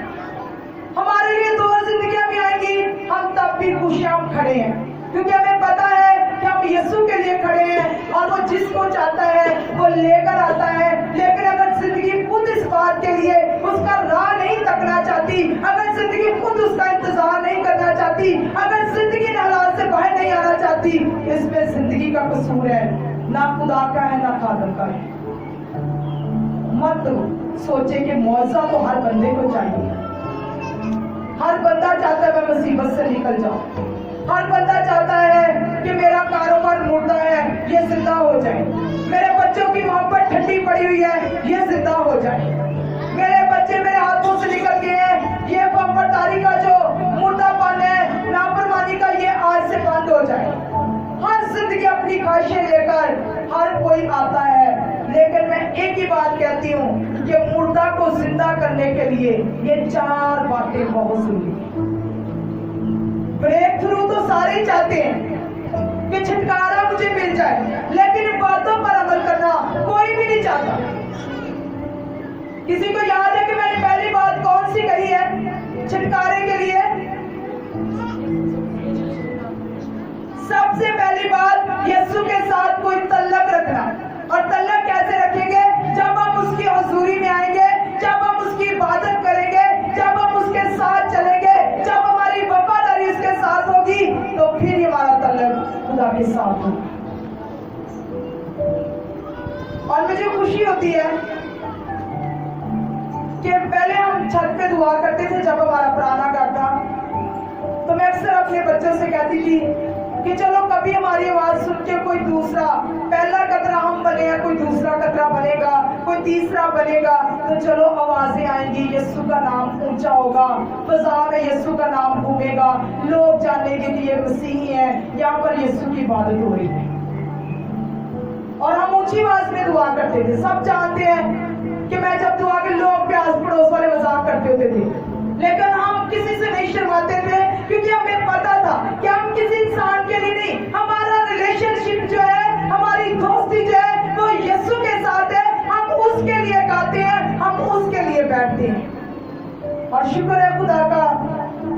Speaker 1: हमारे लिए दो जिंदगियां भी आएंगी, हम तब भी खुशियां खड़े हैं, क्योंकि हमें पता है कि हम यीशु के लिए खड़े हैं और वो जिसको चाहता है वो लेकर आता है। लेकिन अगर जिंदगी खुद इस बात के लिए उसका राह नहीं तकना चाहती, अगर जिंदगी खुद उसका इंतजार नहीं करना चाहती, अगर जिंदगी हालात से बाहर नहीं आना चाहती, इसमें जिंदगी का कसूर है, ना खुदा का है ना खादम का है। मत सोचे कि मौजा तो हर बंदे को चाहिए। हर बंदा चाहता है मैं मुसीबत से निकल जाऊं। हर बंदा चाहता है कि मेरा कारोबार मुर्दा है, ये जिंदा हो जाए। मेरे बच्चों की मोहब्बत ठंडी पड़ी हुई है, ये जिंदा हो जाए। मेरे बच्चे मेरे हाथों से निकल गए हैं, ये बमबरदारी का जो मुर्दापन है, नाफरमानी का, ये आज से बंद हो जाए। हर जिंदगी अपनी ख्वाहिशें लेकर हर कोई आता है, लेकिन मैं एक ही बात कहती हूँ कि मुर्दा को जिंदा करने के लिए ये 4 बातें बहुत जरूरी है। ब्रेक थ्रू तो सारे ही चाहते हैं कि छुटकारा मुझे मिल जाए, लेकिन इन बातों पर अमल करना कोई भी नहीं चाहता। किसी को याद है कि मैंने पहली बात कौन सी कही है छुटकारे के लिए? सबसे पहली बात, यीशु के साथ कोई तल्लक रखना। और तल्लक कैसे रखेंगे? जब हम उसकी हुजूरी में आएंगे, जब हम उसकी इबादत करेंगे, जब हम उसके साथ चलेंगे, जब हमारी वफादारी उसके साथ होगी, तो फिर हमारा तल्लक खुदा के साथ होगा। और मुझे खुशी होती है कि पहले हम छत पे दुआ करते थे जब हमारा पुराना घर था, तो मैं अक्सर अपने बच्चों से कहती थी कि चलो कभी हमारी आवाज सुन के कोई दूसरा, पहला कतरा हम बने हैं, कोई दूसरा कतरा बनेगा, कोई तीसरा बनेगा, तो चलो आवाजें आएंगी, यीशु का नाम ऊंचा होगा, फजा में यीशु का नाम घूमेगा, लोग जानेंगे कि ये मसीही है, यहाँ पर यीशु की इबादत हो रही है। और हम ऊंची आवाज में दुआ करते थे। सब जानते हैं कि मैं जब दुआ के लोग प्यास पड़ोस वाले मजाक करते होते थे, लेकिन हम किसी से नहीं शर्माते थे, क्योंकि हमें पता था कि हम किसी इंसान के लिए नहीं, हमारा रिलेशनशिप जो है, हमारी दोस्ती जो है, वो यीशु के साथ है। हम उसके लिए गाते हैं, हम उसके लिए बैठते हैं। और शुक्र है खुदा का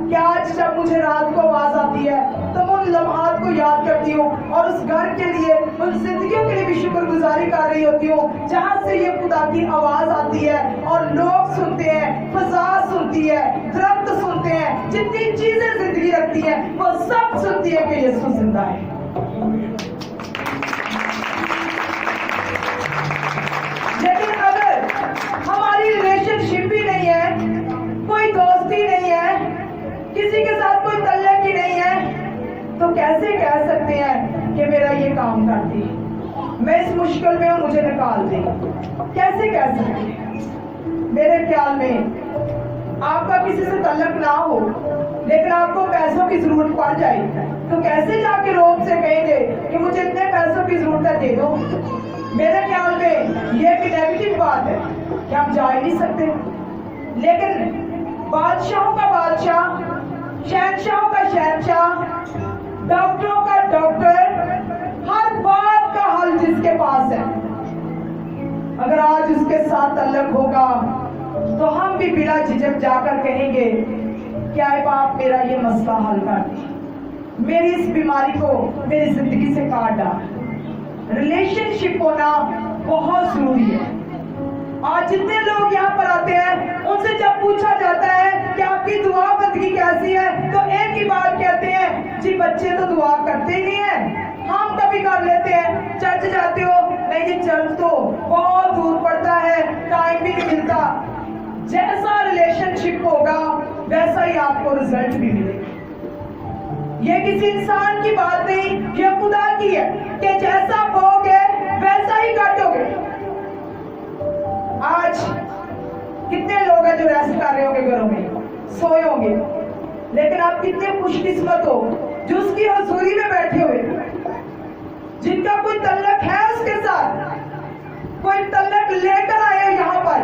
Speaker 1: कि आज जब मुझे रात को आवाज आती है तो मैं उन लम्हात को याद करती हूँ और उस घर के लिए, उन जिंदगियों के लिए भी शुक्रगुजारी कर रही होती हूँ जहाँ से ये खुदा की आवाज आती है और लोग सुनते हैं, फजा सुनती है, दरख्त सुनते हैं, जितनी चीजें जिंदगी रखती हैं वो सब सुनती है कि यीशु जिंदा है। लेकिन अगर हमारी रिलेशनशिप ही नहीं है, कोई दोस्ती नहीं है, किसी के साथ कोई तल्लक ही नहीं है, तो कैसे कह सकते हैं कि मेरा ये काम कर दी, मैं इस मुश्किल में हूं, मुझे निकाल दे? कैसे कह सकते हैं? मेरे ख्याल में आपका किसी से तल्लक ना हो, लेकिन आपको पैसों की जरूरत पड़ जाए, तो कैसे जाके लोग से कहेंगे कि मुझे इतने पैसों की जरूरत है, दे दो? मेरे ख्याल में ये एक नेगेटिव बात है कि हम जा ही नहीं सकते। लेकिन बादशाहों का बादशाह, शहंशाहों का शहंशाह, डॉक्टरों का डॉक्टर, हर बात का हल जिसके पास है, अगर आज उसके साथ तल्लक होगा तो हम भी बिना झिझक जाकर कहेंगे क्या बाप मेरा ये मसला हल कर दे, मेरी इस बीमारी को मेरी जिंदगी से काट डाल। रिलेशनशिप होना बहुत जरूरी है। आज जितने लोग यहाँ पर आते हैं उनसे जब पूछा जाता है कि आपकी दुआ बंदगी कैसी है, तो एक ही बात कहते हैं, जी बच्चे तो दुआ करते ही नहीं है, हम कभी कर लेते हैं। चर्च जाते हो? नहीं जी, चर्च तो बहुत दूर पड़ता है, टाइम भी नहीं मिलता। जैसा रिलेशनशिप होगा वैसा ही आपको रिजल्ट भी मिलेगा। ये किसी इंसान की बात नहीं, ये खुदा की है कि जैसा बोगे वैसा ही काटोगे। आज कितने लोग हैं जो रेस्ट कर रहे होंगे, घरों में सोए होंगे, लेकिन आप कितने खुशकिस्मत हो जो उसकी हजूरी में बैठे हुए, जिनका कोई तल्लक है उसके साथ, कोई तल्लक लेकर आए हो यहाँ पर।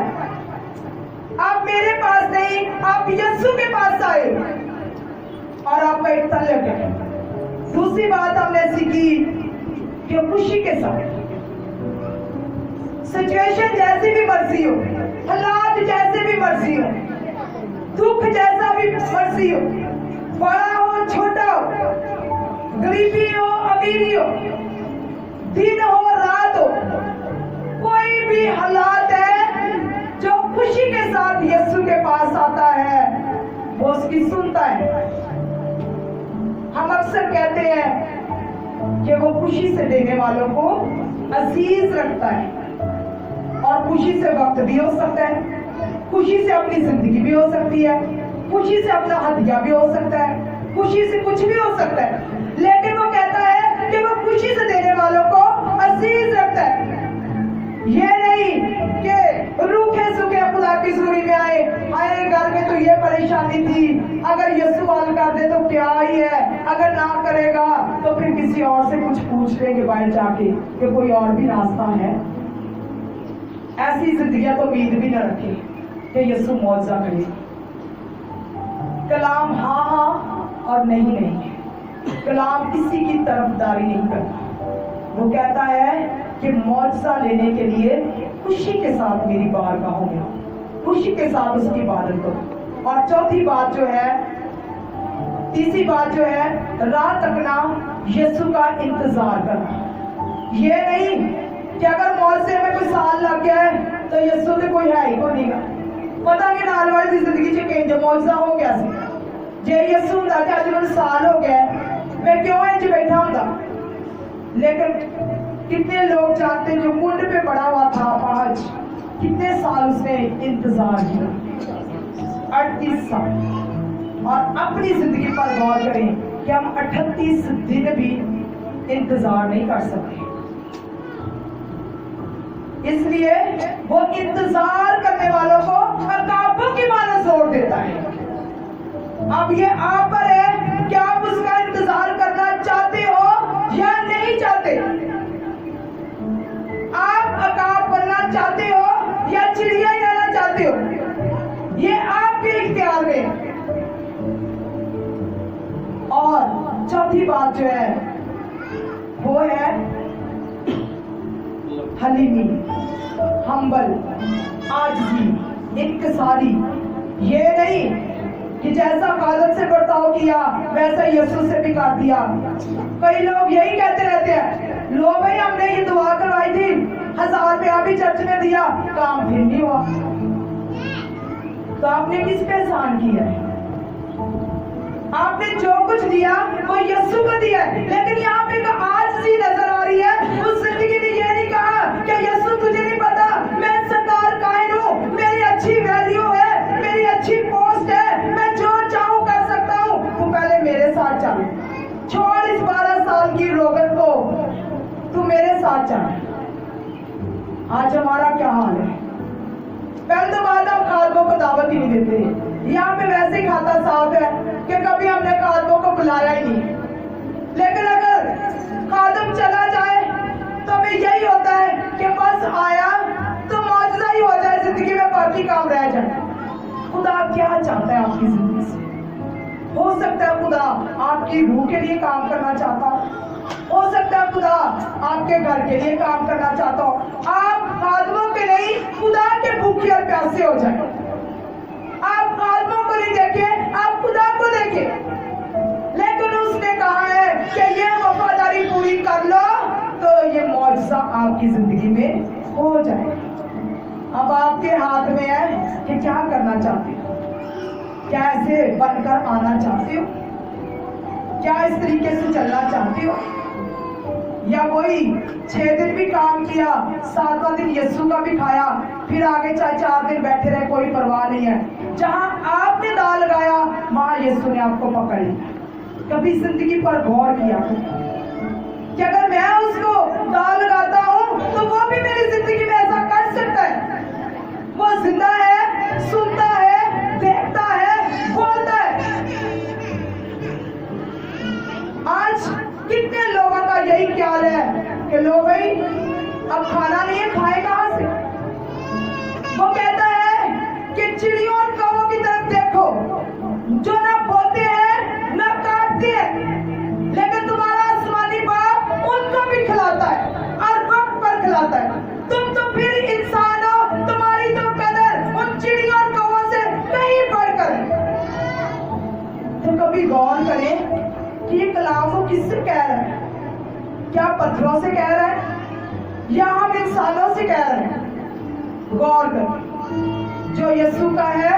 Speaker 1: आप मेरे पास नहीं, आप यीशु के पास आए और आपका एक तल्लक है। दूसरी बात हमने सीखी कि खुशी के साथ, सिचुएशन जैसी भी मर्जी हो, हालात जैसे भी मर्जी हो, दुख जैसा भी मर्जी हो, बड़ा हो छोटा हो, गरीबी हो अमीरी हो, दिन हो रात हो, कोई भी हालात है, जो खुशी के साथ यीशु के पास आता है वो उसकी सुनता है। हम अक्सर कहते हैं कि वो खुशी से देने वालों को अजीज रखता है, और खुशी से वक्त भी हो सकता है, खुशी से अपनी जिंदगी भी हो सकती है, खुशी से अपना हदिया भी हो सकता है, खुशी से कुछ भी हो सकता है, लेकिन वो कहता है कि वो खुशी से देने वालों को अजीज रखता है। ये नहीं कि रूखे सूखे खुदा की हजूरी में आए, घर में तो ये परेशानी थी, अगर यीशु हल कर दे तो क्या ही है, अगर ना करेगा तो फिर किसी और से कुछ पूछ लेंगे बाहर जाके कि कोई और भी रास्ता है। ऐसी जिंदगी तो उम्मीद भी न रखे कि यीशु मौजज़ा करे। कलाम हाँ हाँ और नहीं नहीं है। कलाम किसी की तरफदारी नहीं करता। वो कहता है कि मौजज़ा लेने के लिए खुशी के साथ मेरी बारगाहों में आओ, खुशी के साथ उसकी इबादत करो। और चौथी बात जो है, तीसरी बात जो है, रात तकना, यीशु का इंतजार करना। ये नहीं कि अगर मौजज़े में कोई साल लग गया है तो यीशु तो कोई है ही को नहीं, पता नहीं नाल वाली जिंदगी च कहीं जो मौजज़ा हो गया सी, जे यीशु हुंदा कि अज मैनूं साल हो गया मैं क्यों इंज बैठा हुंदा। लेकिन कितने लोग जानते हैं जो कुंड पे पड़ा हुआ था आज, कितने साल उसने इंतजार किया, 38 साल। और अपनी जिंदगी पर गौर करें कि हम 38 दिन भी इंतजार नहीं कर सकते। इसलिए वो इंतजार करने वालों को अकाबों की मानो जोड़ देता है। अब ये आप पर है कि आप उसका इंतजार करना चाहते हो या नहीं चाहते। आप अकाब बनना चाहते हो या चिड़िया ही रहना चाहते हो, ये आपके इख्तियार में। और चौथी बात जो है वो है हलीमी, हम्बल, आजिज़ी, इनकिसारी। ये नहीं कि जैसा कादर से बर्ताव किया वैसा यीशु से भी कर दिया। कई लोग यही कहते रहते हैं, लो भाई हमने ये दुआ करवाई थी, 1000 रुपया भी चर्च में दिया, काम फिर नहीं हुआ। तो आपने किस पे एहसान किया है? आपने जो कुछ दिया वो यीशु को दिया है। लेकिन यहाँ पे एक आजिज़ी नजर आ रही है। उस जिंदगी ने ये नहीं कहा कि यीशु तुझे नहीं पता, मैं सरदार कायन हूँ, मेरी अच्छी वैल्यू है, मेरी अच्छी पोस्ट है, मैं जो चाहूँ कर सकता हूँ, तू पहले मेरे साथ चल, छोड़ इस 12 साल की रोगन को, तू मेरे साथ चल। आज हमारा क्या हाल है? पहले तो बात हम खादमों को दावत ही नहीं देते। यहाँ पे वैसे ही खाता साफ है कि कभी हमने खादमों को बुलाया ही नहीं। लेकिन अगर खादम चला जाए तो हमें यही होता है कि बस आया तो मौजज़ा ही हो जाए जिंदगी में, बाकी काम रह जाए। खुदा क्या चाहता है आपकी जिंदगी से? हो सकता है खुदा आपकी रूह के लिए काम करना चाहता हो सकता है खुदा आपके घर के लिए काम करना चाहता हो। आप खादमों के नहीं, खुदा के भूखे और प्यासे हो जाए। आप खादमों को नहीं देखे, आप खुदा को देखे। लेकिन उसने कहा है कि ये वफादारी पूरी कर लो तो ये मौजज़ा आपकी जिंदगी में हो जाए। अब आपके हाथ में है कि क्या करना चाहते हो, कैसे बनकर आना चाहते हो, क्या इस तरीके से चलना चाहते हो, या वही 6 दिन भी काम किया, 7वां दिन यीशु का भी खाया, फिर आगे चाहे 4 दिन बैठे रहे, कोई परवाह नहीं है। जहां आपने दाल लगाया वहां यीशु ने आपको पकड़ लिया। कभी जिंदगी पर गौर किया कि अगर मैं उसको दाल लगाता हूं तो वो भी मेरी जिंदगी में ऐसा कर सकता है। वो जिंदा है, सुनता है, देखता है, बोलता है। कितने लोगों का यही ख्याल है कि लो भाई अब खाना नहीं है, खाए कहां से। वो कहता है कि चिड़ियों और कौवों की तरफ देखो, जो ना बोते हैं ना काटते हैं, लेकिन तुम्हारा आसमानी बाप उनको भी खिलाता है और वक्त पर खिलाता है। तुम तो फिर इंसान हो, तुम्हारी तो कदर उन चिड़ियों और कौवों से कहीं बढ़कर है। तो कभी गौर करें कि ये कलाम वो किससे कह रहा है। क्या पत्थरों से कह रहा है या हम इंसानों से कह रहे हैं। गौर कर, जो यीशु का है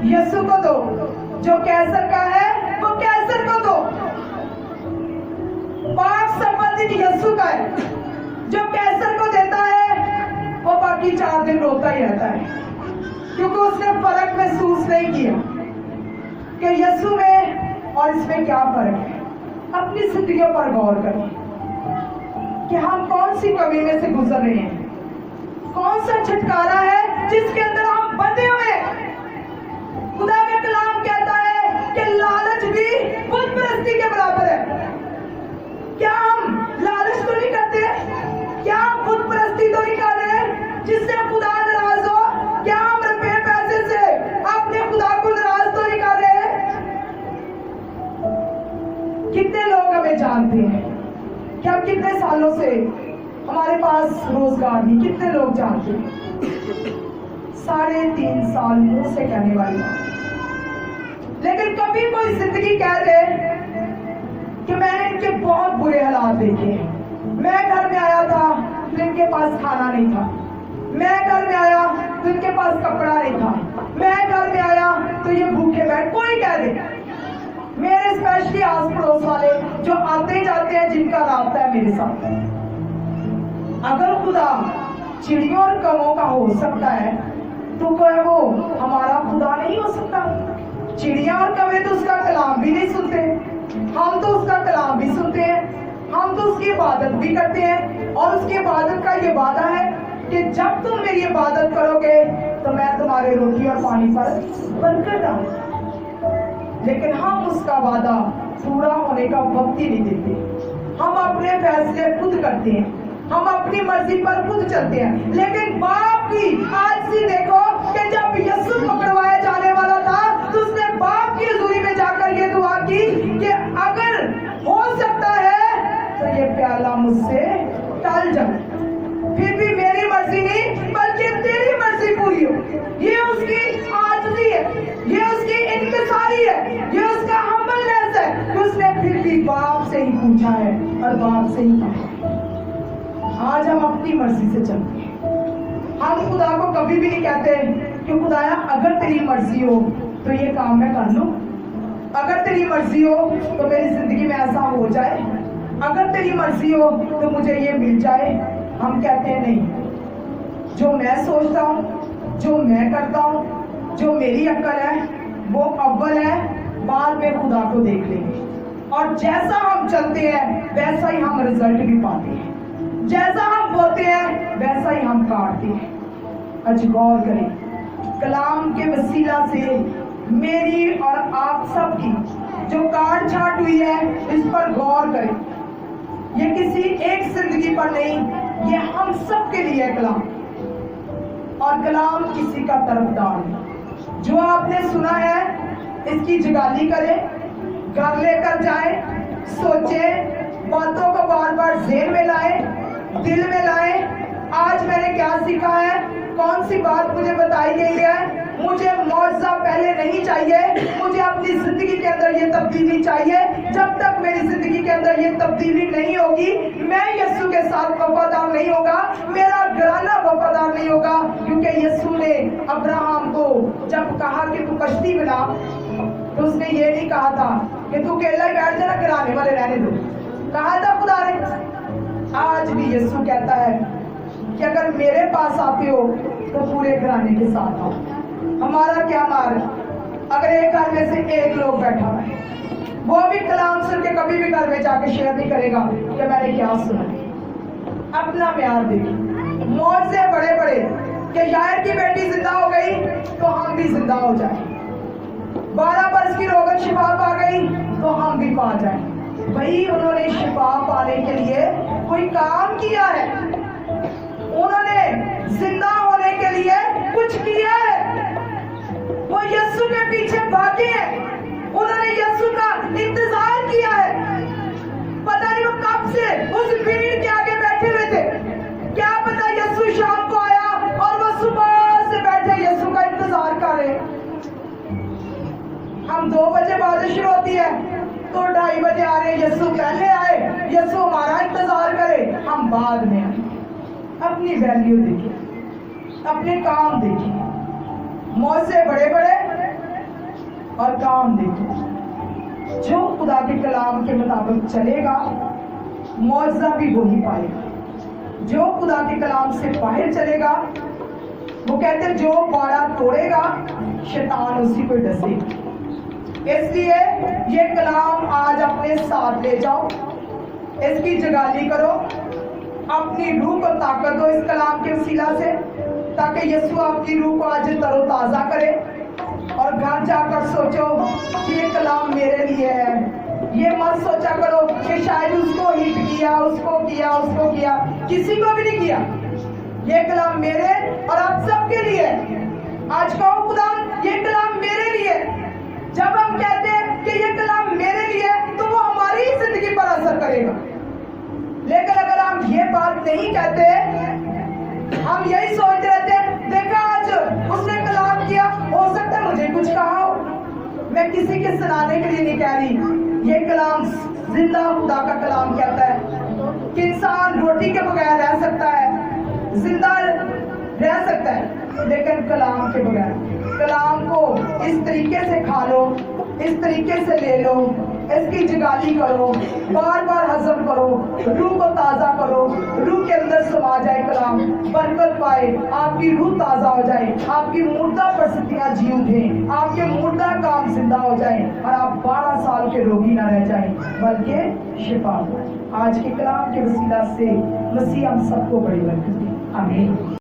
Speaker 1: यीशु को दो, जो कैसर का है वो कैसर को दो। पाक संबंधित यीशु का है, जो कैसर को देता है वो बाकी 4 दिन रोता ही रहता है, क्योंकि उसने फर्क महसूस नहीं किया कि यीशु में और इसमें क्या फर्क है। अपनी जिंदगियों पर गौर करें कि हम कौन सी कमी में से गुजर रहे हैं, कौन सा छुटकारा है जिसके अंदर हम बंधे हुए हैं। खुदा का कलाम कहता है कि लालच भी बुत परस्ती के बराबर है। क्या हम लालच तो नहीं करते? क्या हम बुत परस्ती तो नहीं कर रहे जिससे खुदा नाराज हो? क्या हम रुपए पैसे से अपने खुदा को नाराज तो नहीं कर रहे? कितने लोग हमें जानते हैं कि हम कितने सालों से हमारे पास रोजगार नहीं, कितने लोग जानते हैं। 3.5 साल मुंह से कहने वाली बात, लेकिन कभी कोई जिंदगी कह दे कि मैंने इनके बहुत बुरे हालात देखे हैं। मैं घर में आया था तो इनके पास खाना नहीं था, मैं घर में आया तो इनके पास कपड़ा नहीं था, मैं घर में आया तो ये भूखे बैठ। कोई कह दे, मेरे स्पेशली आस पड़ोस वाले जो आते जाते हैं, जिनका रास्ता है मेरे साथ। अगर खुदा चिड़ियों और कौवों का हो सकता है तो क्या वो हमारा खुदा नहीं हो सकता? चिड़िया और कौवे तो उसका कलाम भी नहीं सुनते, हम तो उसका कलाम भी सुनते हैं, हम तो उसकी इबादत भी करते हैं। और उसकी इबादत का ये वादा है कि जब तुम मेरी इबादत करोगे तो मैं तुम्हारे रोटी और पानी पर बरकत डालूंगा। लेकिन हम उसका वादा पूरा होने का वक्त ही नहीं देते। हम अपने फैसले खुद करते हैं, हम अपनी मर्जी पर खुद चलते हैं। लेकिन बाप की आजिज़ी देखो कि जब यीशु पकड़वाया जाने वाला था तो उसने बाप की हजूरी में जाकर ये दुआ की कि अगर हो सकता है तो ये प्याला मुझसे टल जाए, फिर भी मेरी मर्जी नहीं बल्कि तेरी मर्जी पूरी हो। ये उसकी आजिज़ी है, ये उसकी इनकिसारी है, ये उसका हम्बलनेस है कि उसने फिर भी बाप से ही पूछा है और बाप से ही कहा। आज हम अपनी मर्जी से चलते हैं। हम खुदा को कभी भी नहीं कहते कि खुदाया अगर तेरी मर्जी हो तो ये काम मैं कर लूं, अगर तेरी मर्जी हो तो मेरी जिंदगी में ऐसा हो जाए, अगर तेरी मर्जी हो तो मुझे ये मिल जाए। हम कहते हैं नहीं, जो मैं सोचता हूँ, जो मैं करता हूँ, जो मेरी अक्ल है वो अव्वल है, बाद में खुदा को देख लेंगे। और जैसा हम चलते हैं वैसा ही हम रिजल्ट भी पाते हैं, जैसा हम बोते हैं वैसा ही हम काटते हैं। आज गौर करें, कलाम के वसीला से मेरी और आप सब की जो काट छाट हुई है इस पर गौर करें। ये किसी एक जिंदगी पर नहीं, ये हम सब के लिए कलाम। और कलाम किसी का तरफदार नहीं। जो आपने सुना है इसकी जगाली करें, घर लेकर जाए, सोचे, बातों को बार बार ज़हन में लाए, दिल में लाए। आज मैंने क्या सीखा है, कौन सी बात मुझे बताई गई है। मुझे मौजज़ा पहले नहीं चाहिए, मुझे अपनी जिंदगी के अंदर ये तब्दीली चाहिए। जब तक मेरी जिंदगी के अंदर ये तब्दीली नहीं होगी, मैं यीशु के साथ वफादार नहीं होगा, मेरा घराना वफादार नहीं होगा। क्योंकि यीशु ने अब्राहम को जब कहा कि तू कश्ती बना, तो उसने ये नहीं कहा था कि तू अकेला ही बैठ जाना, घराने वाले रहने दो। कहा था खुदा ने। आज भी यीशु कहता है कि अगर मेरे पास आते हो तो पूरे घराने के साथ आओ। हमारा क्या मार, अगर एक घर में से एक लोग बैठा है, वो भी कलाम सुन के कभी भी घर में जाके शेयर नहीं करेगा कि मैंने क्या सुना। अपना म्यार देखिए, मौत से बड़े बड़े कि यार की बेटी जिंदा हो गई तो हम भी जिंदा हो जाए, 12 वर्ष की रोगन शिफा पा गई तो हम भी पा जाए। भाई उन्होंने शिफा किया है, उन्होंने जिंदा होने के लिए कुछ किया है। वो यीशु के पीछे भागे हैं, उन्होंने यीशु का इंतजार किया है। पता नहीं वो कब से उस भीड़ के आगे बैठे हुए थे, क्या पता यीशु शाम को आया और वो सुबह से बैठे यीशु का इंतजार कर रहे। हम 2 बजे बारिश शुरू होती है तो 2:30 बजे आ रहे, यीशु पहले आए, यीशु हमारा इंतजार करे, हम बाद में आए। अपनी वैल्यू देखिए, अपने काम देखिए, मौज से बड़े बड़े और काम देखिए। जो खुदा के कलाम के मुताबिक चलेगा मौजा भी वही पाएगा। जो खुदा के कलाम से बाहर चलेगा, वो कहते हैं जो बाड़ा तोड़ेगा शैतान उसी को डसेगा। इसलिए ये कलाम आज अपने साथ ले जाओ, इसकी जगाली करो, अपनी रूह को ताकत दो इस कलाम के वसीला से, ताकि यीशु आपकी रूह को आज तरोताजा करे। और घर जाकर सोचो कि ये कलाम मेरे लिए है। ये मत सोचा करो कि शायद उसको हिट किया, उसको किया, उसको किया, किसी को भी नहीं किया। ये कलाम मेरे और आप सबके लिए है। आज कहो खुदा ये कलाम मेरे लिए। जब हम कहते हैं कि ये कलाम मेरे लिए, तो वो हमारी जिंदगी पर असर करेगा। लेकिन अगर हम ये बात नहीं कहते, हम यही सोच रहते हैं देखा आज उसने कलाम किया, हो सकता है मुझे कुछ कहा हो। मैं किसी के सुनाने के लिए नहीं कह रही, ये कलाम जिंदा खुदा का कलाम कहता है कि इंसान रोटी के बगैर रह सकता है, जिंदा रह सकता है, लेकिन कलाम के बगैर। कलाम को इस तरीके से खा लो, इस तरीके से ले लो, इसकी जगाली करो, बार बार हजम करो, रूह को ताज़ा करो, रूह के अंदर समा जाए कलाम, बरकत पाए, आपकी रूह ताज़ा हो जाए, आपकी मुर्दा परिस्थितियाँ जी उठें, आपके मुर्दा काम जिंदा हो जाए और आप 12 साल के रोगी ना रह जाएं, बल्कि शिफा हो। आज के कलाम के वसीला से मसीह हम सबको बड़ी बरकत दे। आमीन।